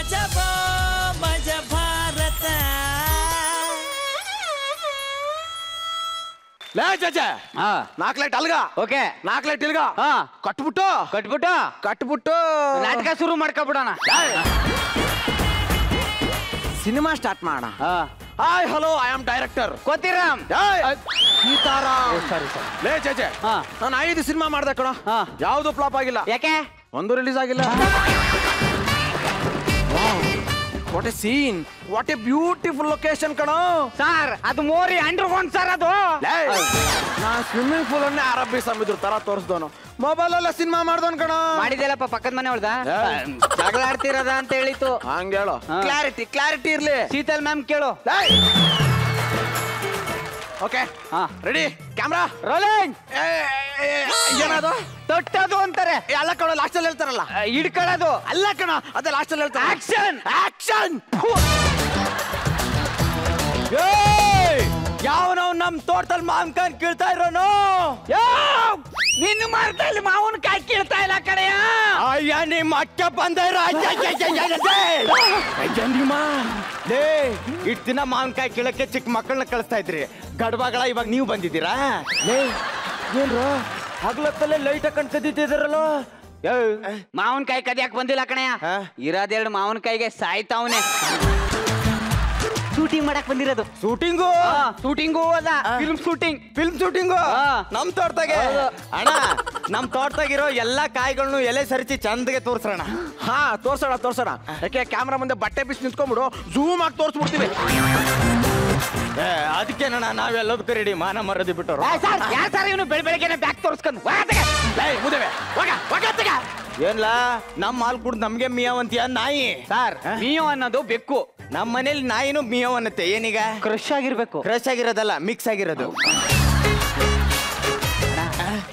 ಮಜಬೋ ಮಜ ಭಾರತ ಲೇ ಚಚೆ 4 ಲೈಟ್ ಅಲ್ಗ ಓಕೆ 4 ಲೈಟ್ ಇಲ್ಗ ಕಟ್ಬಿಟ್ಟು ನಾಟಕ ಶುರು ಮಾಡ್ಕೊಬಿಡೋಣ ಸಿನಿಮಾ ಸ್ಟಾರ್ಟ್ ಮಾಡೋಣ hi hello I am director Kothiram Seetharam ಲೇ ಚಚೆ ನಾನು 5 ಸಿನಿಮಾ ಮಾಡ್ದೆ ಕಣ ಯಾವ್ದು ಫ್ಲಾಪ್ ಆಗಿಲ್ಲ ಯಾಕೆ ಒಂದು ರಿಲೀಸ್ ಆಗಿಲ್ಲ what a scene what a beautiful location ಕಣೋ ಸರ್ ಅದು ಮೋರಿ ಅಂಡರ್ಗ್ರೌಂಡ್ ಸರ್ ಅದು ನಾನು ಸ್ವಿಮ್ಮಿಂಗ್ ಪೂಲ್ ಅನ್ನೇ ಅರಬ್ಬಿ ಸಮುದ್ರ ತರ ತೋರಿಸ್ದವನು ಮೊಬೈಲ್ ಅಲ್ಲ ಸಿನಿಮಾ ಮಾಡ್ದವನ್ ಕಣ ಮಾಡಿದೆಲ್ಲಪ್ಪ ಪಕ್ಕದ ಮನೆ ಹೊಳ್ದ ಜಗಳ ಆಡ್ತಿರದ ಅಂತ ಹೇಳಿತ್ತು ಹಂಗ ಹೇಳು ಕ್ಲಾರಿಟಿ ಇರ್ಲಿ ಶೀತಲ್ ಮ್ಯಾಮ್ ಕೇಳು ಓಕೆ ರೆಡಿ ಕ್ಯಾಮ್ರಾ ರೋಲಿಂಗ್ ಏನದು ತೊಟ್ಟದು ಅಂತಾರೆ ಎಲ್ಲ ಕಣ ಲಾಸ್ಟ್ ಅಲ್ಲಿ ಹೇಳ್ತಾರಲ್ಲ ಹಿಡ್ಕೊಳ್ಳೋದು ಅಲ್ಲ ಕಣ ಅದೇ ಲಾಸ್ಟ್ ಅಲ್ಲಿ ಹೇಳ್ತಾರೆ ಆಕ್ಷನ್ ಯಾವನವ್ ನಮ್ ತೋಟದಲ್ಲಿ ಮಾವಿನಕಾಯಿ ಕೀಳ್ತಾ ಇರೋನು ನಿನ್ನ ಮರದಲ್ಲಿ ಮಾವಿನಕಾಯಿ ಕೀಳ್ತಾ ಇಲ್ಲ ಕಡೆಯ ಅಯ್ಯ ನಿಮ್ಮ ಅಕ್ಕ ಬಂದೈರ ಲೇ ಇಟ್ ದಿನ ಮಾವಿನಕಾಯಿ ಕೀಳಕ್ಕೆ ಚಿಕ್ಕ ಮಕ್ಕಳನ್ನ ಕಳಿಸ್ತಾ ಇದ್ರಿ ಗಡ್ಬಗಳ ಇವಾಗ ನೀವು ಬಂದಿದ್ದೀರಾ ಲೇ ಏನ್ರ ಹಗ್ಲತ್ತಲ್ಲೇ ಲೈಟ್ ಹಾಕೊಂಡ್ ಕದ್ದಿದ್ದಾರಲ್ಲ ಮಾವಿನಕಾಯಿ ಕದಿಯಾಕ್ ಬಂದಿಲ್ಲ ಕಣಯ್ಯ ಇರೋದೆರಡು ಮಾವಿನಕಾಯಿಗೆ ಸಾಯ್ತಾವನೆ ಶೂಟಿಂಗ್ ಮಾಡಕ್ ಬಂದಿರೋದು ಶೂಟಿಂಗು ಅಲ್ಲ ಫಿಲ್ಮ್ ಶೂಟಿಂಗು ನಮ್ ತೋಟದಾಗೆ ಅಣ್ಣ ನಮ್ ತೋಟದಾಗಿರೋ ಎಲ್ಲಾ ಕಾಯಿಗಳನ್ನು ಎಲೆ ಸರಿಸಿ ಚಂದಗೆ ತೋರ್ಸೋಣ ಹಾ ತೋರ್ಸೋಣ ಯಾಕೆ ಕ್ಯಾಮ್ರಾ ಮುಂದೆ ಬಟ್ಟೆ ಬಿಸಿ ನಿಂತ್ಕೊಂಡ್ಬಿಡು ಝೂಮ್ ಆಗಿ ತೋರ್ಸ್ಬಿಡ್ತೀವಿ ಅದಕ್ಕೇನಣ್ಣ ನಾವೆಲ್ಲದಕ್ಕೂ ರೆಡಿ ಮಾನ ಮರದಿ ಬಿಟ್ಟರು ಇವನು ಬೆಳಗ್ಗೆ ಬ್ಯಾಗ್ ತೋರ್ಸ್ಕೊಂಡು ಏನ್ಲಾ ನಮ್ ಹಾಲ್ ಕುಡ್ದು ನಮ್ಗೆ ಮಿಯಾವಂತೀಯ ನಾಯಿ ಸರ್ ಮಿಯೋ ಅನ್ನೋದು ಬೆಕ್ಕು ನಮ್ ಮನೇಲಿ ನಾಯಿನೂ ಮಿಯೋ ಅನ್ನತ್ತೆ ಏನೀಗ ಕ್ರಶ್ ಆಗಿರ್ಬೇಕು ಕ್ರಶ್ ಆಗಿರೋದಲ್ಲ ಮಿಕ್ಸ್ ಆಗಿರೋದು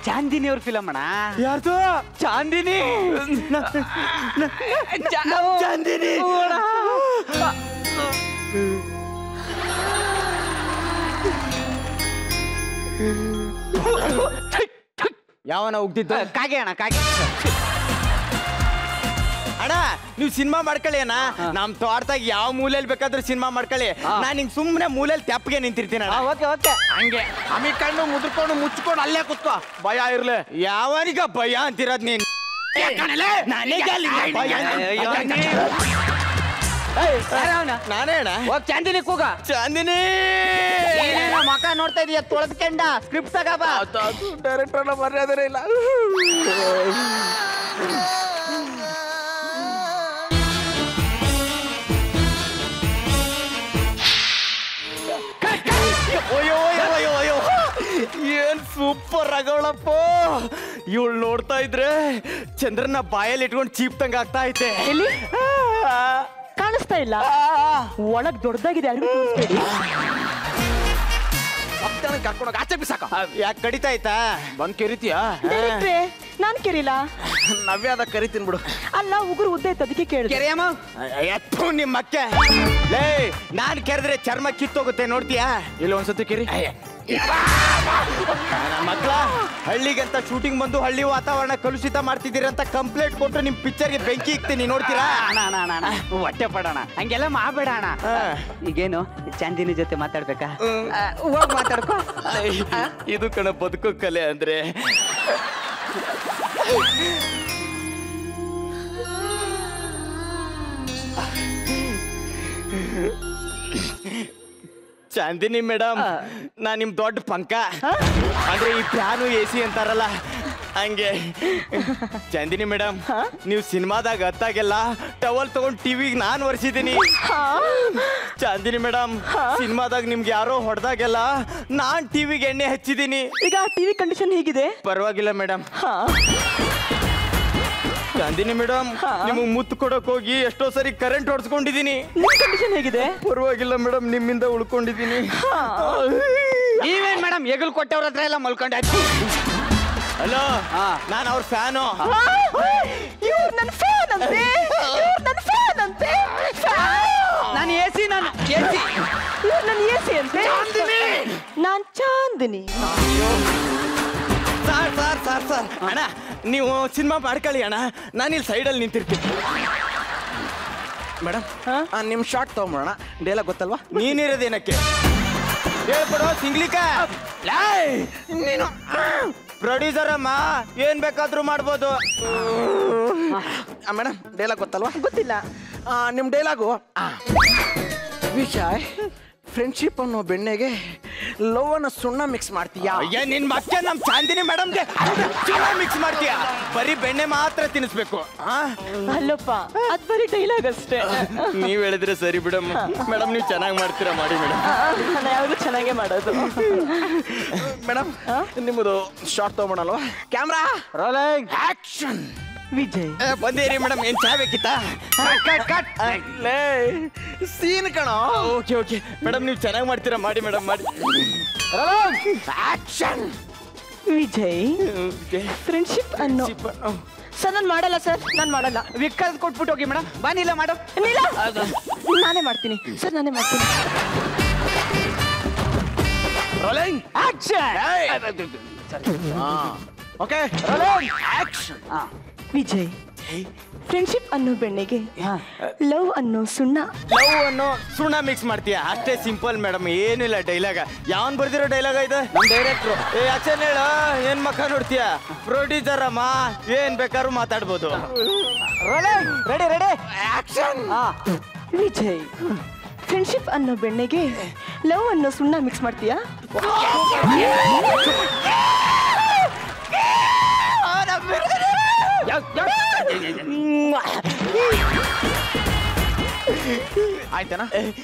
ಚಾಂದಿನಿ ಅವ್ರ ಫಿಲಮ್ ಅಣ್ಣ ಯಾರ್ದು ಚಾಂದಿನಿ ಚಾಂದಿನಿ ಯಾವನ ಉಗ್ದಿದ್ದ ಕಾಗೆ ಅಣ್ಣ ಕಾಗೆ ಅಣ್ಣ ನೀವು ಸಿನಿಮಾ ಮಾಡ್ಕೊಳ್ಳಿ ಅಣ್ಣ ನಮ್ ತೋಟದಾಗ ಯಾವ ಮೂಲೆಯಲ್ಲಿ ಬೇಕಾದ್ರೂ ಸಿನಿಮಾ ಮಾಡ್ಕೊಳ್ಳಿ ನಾನ್ ಹಿಂಗ್ ಸುಮ್ನೆ ಮೂಲೆಯಲ್ಲಿ ತೆಪ್ಪಗೆ ನಿಂತಿರ್ತೀನಿ ಅಣ್ಣ ಓಕೆ ಹಂಗೆ ಕಣ್ಣು ಮುದ್ರಕೊಂಡು ಮುಚ್ಕೊಂಡು ಅಲ್ಲೇ ಕುತ್ಕೋ ಭಯ ಇರ್ಲಿ ಯಾವನಿಗ ಭಯ ಅಂತಿರೋದ್ ನೀನ್ ನಾನೇ ಅಣ್ಣ ಹೋಗ್ ಚಾಂದಿನಿ ಕೂಗ ಚಾಂದಿನಿ ಮಕ ನೋಡ್ತಾ ಇದೀಯ ತೊಳೆದ್ಕೊಂಡ ಸ್ಕ್ರಿಪ್ಟ್ ತಗಬಾ ಡೈರೆಕ್ಟರ್ ಮರ್ಯಾದೆ ಇಲ್ಲ ಅಯ್ಯೋ ಏನ್ ಸೂಪರ್ ಆಗವಳಪ್ಪ ಇವಳು ನೋಡ್ತಾ ಇದ್ರೆ ಚಂದ್ರನ ಬಾಯಲ್ಲಿ ಇಟ್ಕೊಂಡು ಚೀಪ್ತಂಗ ಆಗ್ತಾ ಐತೆ ಕಾಣಿಸ್ತಾ ಇಲ್ಲ ಒಳಗ್ ದೊಡ್ಡದಾಗಿದೆ ಕರ್ಕೊಂಡೋಗ ಆಚೆ ಬಿಸಾಕ ಯಾಕೆ ಕಡಿತಾ ಆಯ್ತಾ ಬಂದ್ ಕೆರಿತೀಯಾ ನಾನ್ ಕೆರಿಲ್ಲ ನವ್ಯಾದ ಕರಿತೀನಿ ಬಿಡು ಅಲ್ಲ ಉಗುರು ಉದ್ದ ಇತ್ತು ಅದಕ್ಕೆ ಕೇಳಿದೆ ಕೆರೆಯಮ್ಮ ಎತ್ತು ನಿಮ್ಮ ಅಕ್ಕೆ ಲೇ ನಾನ್ ಕೆರೆದ್ರೆ ಚರ್ಮ ಕಿತ್ತೋಗುತ್ತೆ ನೋಡ್ತೀಯಾ ಇಲ್ಲಿ ಒಂದ್ಸತಿ ಕೆರಿ ಮಕ್ಕಳ ಹಳ್ಳಿಗಂತ ಶೂಟಿಂಗ್ ಬಂದು ಹಳ್ಳಿ ವಾತಾವರಣ ಕಲುಷಿತ ಮಾಡ್ತಿದ್ದೀರಂತ ಕಂಪ್ಲೇಂಟ್ ಕೊಟ್ಟು ನಿಮ್ ಪಿಕ್ಚರ್ಗೆ ಬೆಂಕಿ ಇಕ್ತೀನಿ ನೋಡ್ತೀರಾ ಹೊಟ್ಟೆ ಪಡೋಣ ಹಂಗೆಲ್ಲ ಮಾಡಬೇಡ ಅಣ್ಣ ಈಗೇನು ಚಾಂದಿನಿ ಜೊತೆ ಮಾತಾಡ್ಬೇಕಾ ಹೋಗ್ ಮಾತಾಡ್ಕೋ ಇದು ಕಣ ಬದುಕೋ ಕಲೆ ಅಂದ್ರೆ ಚಾಂದಿನಿ ಮೇಡಮ್ ನಾ ನಿಮ್ ದೊಡ್ಡ ಪಂಕ ಅಂದ್ರೆ ಈ ಫ್ಯಾನು AC ಅಂತಾರಲ್ಲ ಹಂಗೆ ಚಾಂದಿನಿ ಮೇಡಮ್ ನೀವು ಸಿನಿಮಾದಾಗ ಹತ್ತಾಗೆಲ್ಲ ಟವಲ್ ತಗೊಂಡ್ ಟಿವಿಗೆ ನಾನು ಒರೆಸಿದ್ದೀನಿ ಚಾಂದಿನಿ ಮೇಡಮ್ ಸಿನಿಮಾದಾಗ ನಿಮ್ಗೆ ಯಾರೋ ಹೊಡೆದಾಗೆಲ್ಲ ನಾನ್ ಟಿವಿಗೆ ಎಣ್ಣೆ ಹಚ್ಚಿದ್ದೀನಿ ಈಗ ಟಿವಿ ಕಂಡೀಷನ್ ಹೇಗಿದೆ ಪರವಾಗಿಲ್ಲ ಮೇಡಮ್ ಚಾಂದಿನಿ ಮೇಡಮ್ ನಿಮಗೆ ಮುತ್ತು ಕೊಡಕ್ ಹೋಗಿ ಎಷ್ಟೋ ಸರಿ ಕರೆಂಟ್ ಹೊಡ್ಸ್ಕೊಂಡಿದ್ದೀನಿ ಕಂಡೀಷನ್ ಹೇಗಿದೆ ಪರವಾಗಿಲ್ಲ ಮೇಡಮ್ ನಿಮ್ಮಿಂದ ಉಳ್ಕೊಂಡಿದ್ದೀನಿ ನೀವೇನ್ ಮೇಡಮ್ ಎಗಲ್ ಕೊಟ್ಟವ್ರ ಹತ್ರ ಎಲ್ಲ ಮಲ್ಕೊಂಡಾಯ್ತು ಹಲೋ ನಾನು ಅವ್ರ ಫ್ಯಾನು ನಾನು ಎಸಿ ನನ್ನ ಎಸಿ ಅಂತೆ ನಾನ್ ಚಾಂದಿನಿ ಸರ್ ಅಣ್ಣ ನೀವು ಸಿನಿಮಾ ಮಾಡ್ಕೊಳ್ಳಿ ಅಣ್ಣ ನಾನು ಇಲ್ಲಿ ಸೈಡಲ್ಲಿ ನಿಂತಿರ್ತೀನಿ ಮೇಡಮ್ ನಿಮ್ ಶಾರ್ಟ್ ತಗೊಂಬೋಣ. ಡೈಲಾಗ್ ಗೊತ್ತಲ್ವಾ? ನೀನಿರೋದೇನಕ್ಕೆ ಹೇಳ್ಬಿಡೋ ಸಿಂಗ್ಲಿಕ. ನೀನು ಪ್ರೊಡ್ಯೂಸರ್ ಅಮ್ಮ, ಏನ್ ಬೇಕಾದ್ರೂ ಮಾಡ್ಬೋದು. ಮೇಡಮ್ ಡೈಲಾಗ್ ಗೊತ್ತಲ್ವಾ? ಗೊತ್ತಿಲ್ಲ. ನಿಮ್ ಡೈಲಾಗು ವಿಜಯ್, ಫ್ರೆಂಡ್ಶಿಪ್ ಅನ್ನೋ ಬೆಣ್ಣೆಗೆ ಲವ್ ಅನ್ನ ಸುಣ್ಣ ಮಿಕ್ಸ್ ಮಾಡ್ತೀಯಾ? ನಿನ್ ಮತ್ತೆ ನಮ್ ಚಾಂದಿನಿ ಮೇಡಮ್ಗೆ ಮಿಕ್ಸ್ ಮಾಡ್ತೀಯಾ? ಬರೀ ಬೆಣ್ಣೆ ಮಾತ್ರ ತಿನ್ನಿಸ್ಬೇಕು. ಅಲ್ಲಪ್ಪ, ಅದ್ ಬರೀ ಡೈಲಾಗ್ ಅಷ್ಟೇ. ನೀವ್ ಹೇಳಿದ್ರೆ ಸರಿ ಬಿಡಮ್ಮ. ಮೇಡಮ್ ನೀವು ಚೆನ್ನಾಗಿ ಮಾಡ್ತೀರಾ, ಮಾಡಿ ಮೇಡಮ್. ನಾನು ಯಾವಾಗಲೂ ಚೆನ್ನಾಗೇ ಮಾಡೋದು. ಮೇಡಮ್ ನಿಮ್ಮದು ಶಾರ್ಟ್ ತಗೊಂಬೋಣಲ್ವಾ? Camera rolling action. ವಿಜಯ್ ಬಂದೇರಿ ಮೇಡಮ್, ಏನ್ ಚಾ ಬೇಕಿತ್ತಾ? ಸೀನ್ ಕಣೋ. ಓಕೆ ಓಕೆ ಮೇಡಮ್, ನೀವು ಚೆನ್ನಾಗಿ ಮಾಡ್ತೀರಾ, ಮಾಡಿ ಮೇಡಮ್, ಮಾಡಿ. ಆಕ್ಷನ್. ವಿಜಯ್, ಫ್ರೆಂಡ್ಶಿಪ್ ಅನ್ನೋ ಸರ್ ನಾನು ಮಾಡಲ್ಲ ಸರ್, ನಾನು ಮಾಡಲ್ಲ. ವಿಕ್ಕಲ್ ಕೊಟ್ಬಿಟ್ಟು ಹೋಗಿ ಮೇಡಮ್. ಬನ್ನಿಲ್ಲ ಮೇಡಮ್. ಇಲ್ಲ, ನಾನೇ ಮಾಡ್ತೀನಿ ಸರ್, ನಾನೇ ಮಾಡ್ತೀನಿ. Rolling action. Okay rolling action. Vijay, friendship ಅನ್ನೋ ಬೆಣ್ಣೆಗೆ ಲವ್ ಅನ್ನೋ ಸುಣ್ಣ. ಲವ್ ಅನ್ನೋ ಸುಣ್ಣ ಮಿಕ್ಸ್ ಮಾಡ್ತೀಯಾ? ಅಷ್ಟೇ ಸಿಂಪಲ್ ಮೇಡಮ್, ಏನಿಲ್ಲ ಡೈಲಾಗ. ಯಾವನ್ ಬರ್ದಿರೋ ಡೈಲಾಗ ಇದು? ನಮ್ ಡೈರೆಕ್ಟ್ರು. ಆಕ್ಷನ್ ಹೇಳ. ಏನ್ ಮಕ್ಕ ನೋಡ್ತೀಯ? ಪ್ರೊಡ್ಯೂಸರ್ ಅಮ್ಮ, ಏನ್ ಬೇಕಾದ್ರೂ ಮಾತಾಡ್ಬೋದು. Rolling ready ready action. Vijay, friendship ಅನ್ನೋ ಬೆಣ್ಣೆಗೆ ಲವ್ ಅನ್ನೋ ಸುಣ್ಣ ಮಿಕ್ಸ್ ಮಾಡ್ತೀಯಾ? ಆಯ್ತಾನ?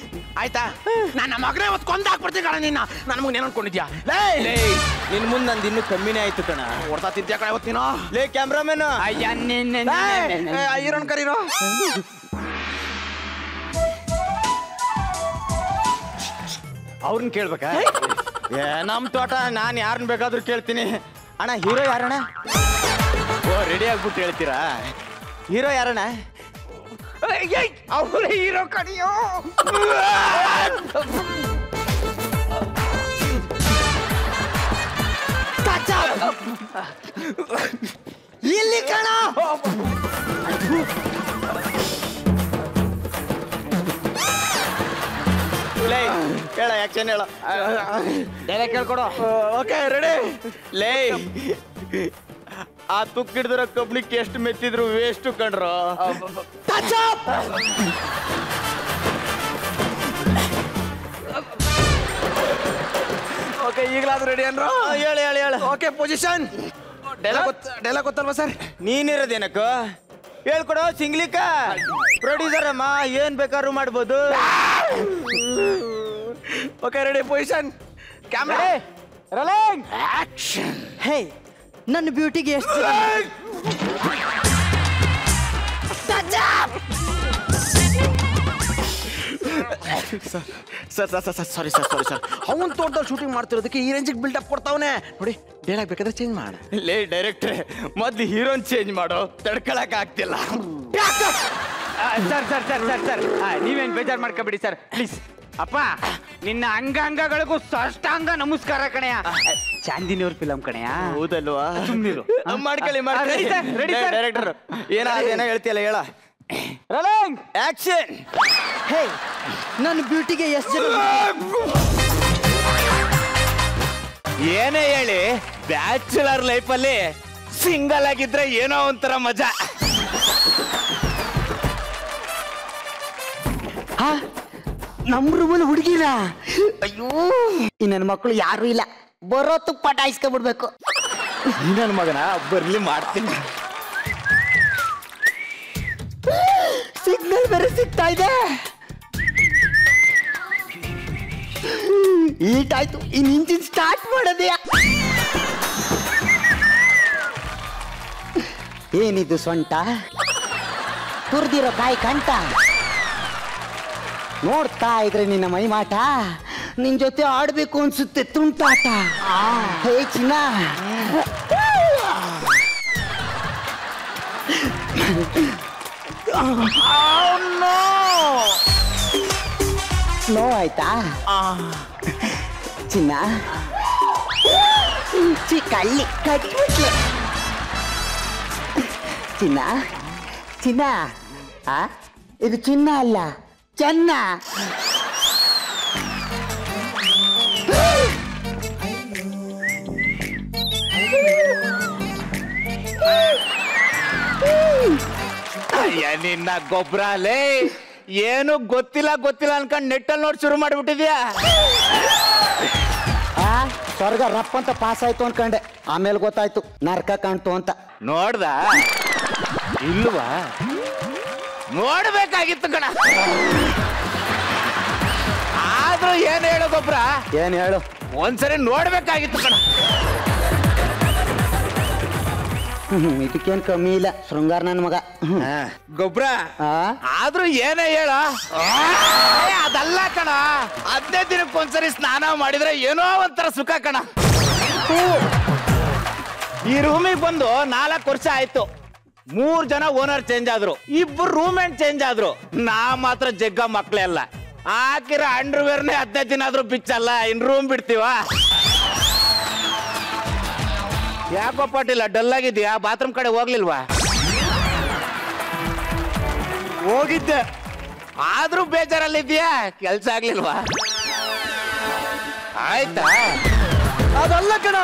ಆಯ್ತಾ? ನನ್ನ ಮಗನೇ ಹೊತ್ತು ಕೊಂದಾಕ್ಬಿಡ್ತೀನಿ ಕಣ ನಿನ್ನ. ನಮಗೆ ನೇನು ಅನ್ಕೊಂಡಿದ್ಯಾ? ನಿನ್ ಮುಂದ್ ನಂದು ಇನ್ನೂ ಕಮ್ಮಿನೇ ಆಯ್ತು ಕಣ. ಹೊಡ್ತಾ ತಿಂತ್ಯಾ ಕಣ ಹೊತ್ತಿನೋ. ಲೇ ಕ್ಯಾಮ್ರಾಮನ್, ಹೀರೋನ್ ಕರೀರೋ. ಅವ್ರನ್ನ ಕೇಳ್ಬೇಕಾ? ನಮ್ ತೋಟ, ನಾನ್ ಯಾರನ್ನ ಬೇಕಾದ್ರೂ ಕೇಳ್ತೀನಿ. ಅಣ್ಣ ಹೀರೋ ಯಾರಣ್ಣ? ಓ ರೆಡಿ ಆಗ್ಬಿಟ್ಟು ಹೇಳ್ತೀರಾ? ಹೀರೋ ಯಾರಣ್ಣ? ಅವ್ರ ಹೀರೋ ಕಡಿಯೋ. ಇಲ್ಲಿ ಕಣ. ಹೇಳ, ಆಕ್ಷನ್ ಹೇಳ. ಡೈಲಾಗ್ ಕೇಳ್ಕೊಡು. Okay ready. ಲೇ, ಆ ತುಕ್ಕಿಡಿದ್ರ ಕಬ್ಲಿಕ್ಕೆ ಎಷ್ಟು ಮೆತ್ತಿದ್ರು ವೇಸ್ಟ್ ಕಣ್ರು. ಓಕೆ ಈಗಲಾದ್ರೂ ರೆಡಿ ಅನ್ರೋ? ಹೇಳಿ ಹೇಳಿ ಹೇಳ. Okay position. ಡೈಲಾಗ್ ಗೊತ್ತಲ್ವಾ ಸರ್? ನೀನಿರೋದೇನಕ್ಕ ಹೇಳ್ಕೊಡೋ ಸಿಂಗ್ಲಿಕ. ಪ್ರೊಡ್ಯೂಸರ್ ಅಮ್ಮ, ಏನ್ ಬೇಕಾದ್ರೂ ಮಾಡ್ಬೋದು. Okay ready position. Camera rolling action. Hey, ನನ್ನ ಬ್ಯೂಟಿಗೆ ಎಷ್ಟು ಸಾರಿ ಸರ್. ಅವನ್ ತೋಟದಲ್ಲಿ ಶೂಟಿಂಗ್ ಮಾಡ್ತಿರೋದಕ್ಕೆ ಈ ರೇಂಜಿಗೆ ಬಿಲ್ಡಪ್ ಕೊಡ್ತಾವನೆ ನೋಡಿ. ಡೈಲಾಗ್ ಬೇಕಾದ್ರೆ ಚೇಂಜ್ ಮಾಡ. ಲೇ ಡೈರೆಕ್ಟ್ರೆ, ಮೊದ್ಲು ಹೀರೋನ್ ಚೇಂಜ್ ಮಾಡೋ, ತಡ್ಕೊಳಕ್ ಆಗ್ತಿಲ್ಲ. Sir sir sir sir sir ನೀವೇನ್ ಬೇಜಾರ್ ಮಾಡ್ಕೊಬಿಡಿ ಸರ್, ಪ್ಲೀಸ್. ಅಪ್ಪ, ನಿನ್ನ ಅಂಗಾಂಗಗಳಿಗೂ ಸಾಷ್ಟಾಂಗ ನಮಸ್ಕಾರ ಕಣಯ್ಯ. ಚಾಂದಿನಿ ಅವ್ರ ಫಿಲಂ ಕಣಯ್ಯ. ಹೌದಲ್ವಾ? ಸುಮ್ನಿರು. ಮಾಡ್ಕೊಳ್ಳಿ ready sir, ready sir. Director ಏನೋ ಹೇಳ್ತೀಯಲ್ಲ, ಹೇಳ. Rolling action. ಹೇ, ನನ್ನ ಬ್ಯೂಟಿಗೆ ಎಷ್ಟು ಜನ ಏನೇ ಹೇಳಿ, ಬ್ಯಾಚುಲರ್ ಲೈಫಲ್ಲಿ ಸಿಂಗಲ್ ಆಗಿದ್ರೆ ಏನೋ ಒಂಥರ ಮಜಾ. ನಮ್ ರೂಮಲ್ಲಿ ಹುಡುಗಿರ. ಅಯ್ಯೋ, ಈ ನನ್ನ ಮಕ್ಕಳು ಯಾರು ಇಲ್ಲ, ಬರೋ ತುಪ್ಪ ಪಟಾಯಿಸ್ಕೊಂಡ್ಬಿಡ್ಬೇಕು. ನನ್ನ ಮಗನ ಬರ್ಲಿ, ಮಾಡ್ತೀನಿ. ಸಿಗ್ನಲ್ ಬೇರೆ ಸಿಗ್ತಾ ಇದೆ. ಈಟಾಯ್ತು, ಇನ್ ಇಂಜಿನ್ ಸ್ಟಾರ್ಟ್ ಮಾಡೋದೆಯಾ? ಏನಿದು ಸೊಂಟ, ತುರ್ದಿರೋ ಕಾಯಿ ಕಂಠ. ನೋಡ್ತಾ ಇದ್ರೆ ನಿನ್ನ ಮೈಮಾಟ, ನಿನ್ ಜೊತೆ ಆಡ್ಬೇಕು ಅನ್ಸುತ್ತೆ ತುಂಟಾಟ. ಹೇ ಚಿನ್ನ, ನೋವಾಯ್ತಾ ಚಿನ್ನ? ಕಳ್ಳಿ ಕಟ್ಬಿಟ್ಲೆ ಚಿನ್ನ. ಚಿನ್ನ ಇದು ಚಿನ್ನ ಅಲ್ಲ, ಚೆನ್ನ. ಅಯ್ಯ ನಿನ್ನ ಗೊಬ್ಬರ ಲೇ, ಏನು ಗೊತ್ತಿಲ್ಲ ಅನ್ಕೊಂಡ್ ನೆಟ್ಟಲ್ಲಿ ನೋಡಿ ಶುರು ಮಾಡ್ಬಿಟ್ಟಿದ್ಯಾ. ಸ್ವರ್ಗ ರಪ್ಪ ಅಂತ ಪಾಸ್ ಆಯ್ತು ಅನ್ಕಂಡೆ, ಆಮೇಲೆ ಗೊತ್ತಾಯ್ತು ನರ್ಕ ಕಾಣ್ತು ಅಂತ. ನೋಡ್ದ ಇಲ್ವಾ? ನೋಡ್ಬೇಕಾಗಿತ್ತು ಕಣ. ಆದ್ರೂ ಏನ್ ಹೇಳು ಗೊಬ್ಬರ, ಏನ್ ಹೇಳು, ಒಂದ್ಸರಿ ನೋಡ್ಬೇಕಾಗಿತ್ತು ಕಣ. ಇದಕ್ಕೇನ್ ಕಮ್ಮಿ ಇಲ್ಲ, ಶೃಂಗಾರ ನನ್ ಮಗ. ಗೊಬ್ಬರ ಆದ್ರೂ ಏನೇ ಹೇಳ, ಅದಲ್ಲ ಕಣ. 15 ದಿನಕ್ಕೊಂದ್ಸರಿ ಸ್ನಾನ ಮಾಡಿದ್ರೆ ಏನೋ ಒಂಥರ ಸುಖ ಕಣ. ಈ ರೂಮಿಗೆ ಬಂದು 4 ವರ್ಷ ಆಯ್ತು. 3 ಜನ ಓನರ್ ಚೇಂಜ್ ಆದ್ರು, 2 ರೂಮ್ಮೇಟ್ ಚೇಂಜ್ ಆದ್ರು. ನಾ ಮಾತ್ರ ಜಗ್ಗ ಮಕ್ಳೇ ಅಲ್ಲ. ಹಾಕಿರೋ ಅಂಡರ್ವೇರ್ನೇ 15 ದಿನ ಆದ್ರೂ ಬಿಚ್ಚಲ್ಲ, ಇನ್ ರೂಮ್ ಬಿಡ್ತೀವ? ಯಾಕೋ ಪಾಟಿಲ್ಲ, ಡಲ್ ಆಗಿದ್ಯಾ? ಬಾತ್ರೂಮ್ ಕಡೆ ಹೋಗ್ಲಿಲ್ವಾ? ಹೋಗಿದ್ದೆ, ಆದ್ರೂ ಬೇಜಾರಲ್ಲಿದ್ಯಾ? ಕೆಲ್ಸ ಆಗ್ಲಿಲ್ವಾ? ಆಯ್ತಾ? ಅದಲ್ಲ ಕಣ,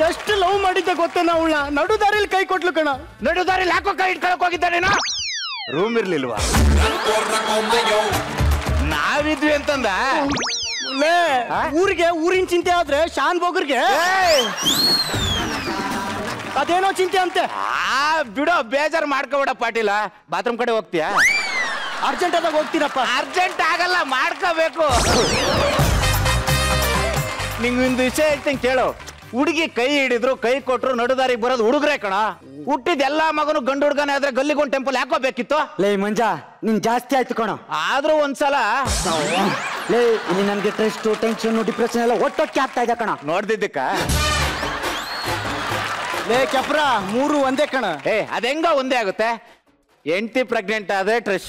ಎಷ್ಟು ಲವ್ ಮಾಡಿದ್ದೆ ಗೊತ್ತೇನ ಅವಳ, ನಡುದಾರಿಲಿ ಕೈ ಕೊಟ್ಲು ಕಣ. ನಡುದಾರಿಲಿ ಯಾಕೋ ಕೈ ಇಟ್ಕೊಳಕ್ ಹೋಗಿದ್ದ ನೀನು? ರೂಮ್ ಇರ್ಲಿಲ್ವಾ? ನಾವಿದ್ವಿ ಅಂತಂದ. ಊರಿಗೆ ಊರಿನ ಚಿಂತೆ ಆದ್ರೆ ಶಾನ್ ಬೋಗರ್ಗೆ ಅದೇನೋ ಚಿಂತೆ ಅಂತೆ. ಬಿಡೋ, ಬೇಜಾರು ಮಾಡ್ಕೋಬೇಡ ಪಾಟೀಲ. ಬಾತ್ರೂಮ್ ಕಡೆ ಹೋಗ್ತೀಯಾ? ಅರ್ಜೆಂಟ್ ಆದಾಗ ಹೋಗ್ತೀರಪ್ಪ. ಅರ್ಜೆಂಟ್ ಆಗಲ್ಲ, ಮಾಡ್ಕೋಬೇಕು. ನಿಂಗೊಂದು ವಿಷಯ ಹೇಳ್ತೀನಿ ಕೇಳು. ಹುಡುಗಿ ಕೈ ಹಿಡಿದ್ರು, ಕೈ ಕೊಟ್ರು, ನಡುದಾರಿಗೆ ಬರೋದು ಹುಡುಗ್ರೆ ಕಣ. ಹುಟ್ಟಿದ ಎಲ್ಲಾ ಮಗನು ಗಂಡು ಹುಡುಗನೇ ಆದ್ರೆ ಗಲ್ಲಿಗೊಂದು ಟೆಂಪಲ್ ಯಾಕೋ ಬೇಕಿತ್ತು? ಲೇ ಮಂಜ, ನಿನ್ ಜಾಸ್ತಿ ಆಯ್ತು ಕಣ. ಆದ್ರೂ ಒಂದ್ಸಲ ಲೇ, ಇಲ್ಲಿ ನನ್ಗೆ ಸ್ಟ್ರೆಸ್, ಟೆನ್ಷನ್, ಡಿಪ್ರೆಷನ್ ಎಲ್ಲ ಒಟ್ಟೊಟ್ಟಿಗೆ ಆಗ್ತಾ ಇದೆ ಕಣ. ನೋಡ್ದಿದ್ದಕ್ಕ ಲೇ ಕೆಪ್ರ, 3 ಒಂದೇ ಕಣ. ಅದೆಂಗ ಒಂದೇ ಆಗುತ್ತೆ? ಹೆಂಡತಿ ಪ್ರೆಗ್ನೆಂಟ್ ಆದ್ರೆ ಸ್ಟ್ರೆಸ್,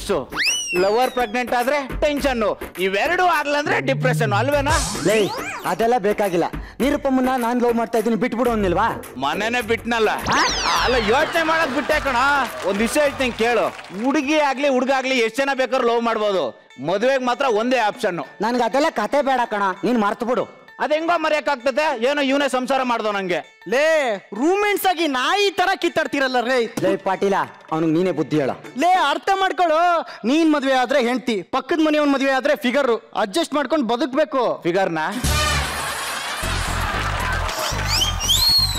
ಲವರ್ ಪ್ರೆಗ್ನೆಂಟ್ ಆದ್ರೆ ಟೆನ್ಷನ್, ಇವೆರಡು ಆಗ್ಲಂದ್ರೆ ಡಿಪ್ರೆಷನ್ ಅಲ್ವೇನಾ? ಲೇ, ಅದೆಲ್ಲ ಬೇಕಾಗಿಲ್ಲ. ನಿರುಪಮ್ಮನ್ನ ನಾನ್ ಲವ್ ಮಾಡ್ತಾ ಇದ್ದೀನಿ ಬಿಟ್ಬಿಡು ಅಂದಿಲ್ವಾ? ಮನೇನೆ ಬಿಟ್ನಲ್ಲ. ಅಲ್ಲ, ಯೋಚನೆ ಮಾಡಕ್ ಬಿಟ್ಟೆ ಕಣ. ಒಂದ್ ವಿಷಯ ಹೇಳ್ತೀನಿ ಕೇಳು. ಹುಡುಗಿ ಆಗ್ಲಿ ಹುಡುಗ ಆಗ್ಲಿ ಎಷ್ಟ್ ಜನ ಬೇಕಾದ್ರೂ ಲವ್ ಮಾಡ್ಬೋದು, ಮದುವೆಗೆ ಮಾತ್ರ ಒಂದೇ ಆಪ್ಷನ್. ನನ್ಗೆ ಅದೆಲ್ಲ ಕತೆ ಬೇಡ ಕಣ, ನೀನ್ ಮರ್ತು ಬಿಡು. ಅದೆಂಗೋ ಮರೆಯಕ್ಕಾಗ್ತದೆ? ಏನೋ ಇವನೇ ಸಂಸಾರ ಮಾಡ್ದೋ ನಂಗೆ. ಲೇ, ರೂಮ್ಮೇಟ್ಸ್ ಆಗಿ ನಾಯಿ ತರ ಕಿತ್ತಾಡ್ತಿರಲ್ಲ ರೇ. ಲೇ ಪಾಟೀಲ, ಅವನಿಗೆ ನೀನೇ ಬುದ್ಧಿ ಹೇಳ. ಲೇ, ಅರ್ಥ ಮಾಡ್ಕೊಳ್ಳು. ನೀನ್ ಮದ್ವೆ ಆದ್ರೆ ಹೆಂಡ್ತಿ, ಪಕ್ಕದ ಮನೆಯವನ್ ಮದ್ವೆ ಆದ್ರೆ ಫಿಗರ್. ಅಡ್ಜಸ್ಟ್ ಮಾಡ್ಕೊಂಡು ಬದುಕ್ಬೇಕು. ಫಿಗರ್ನ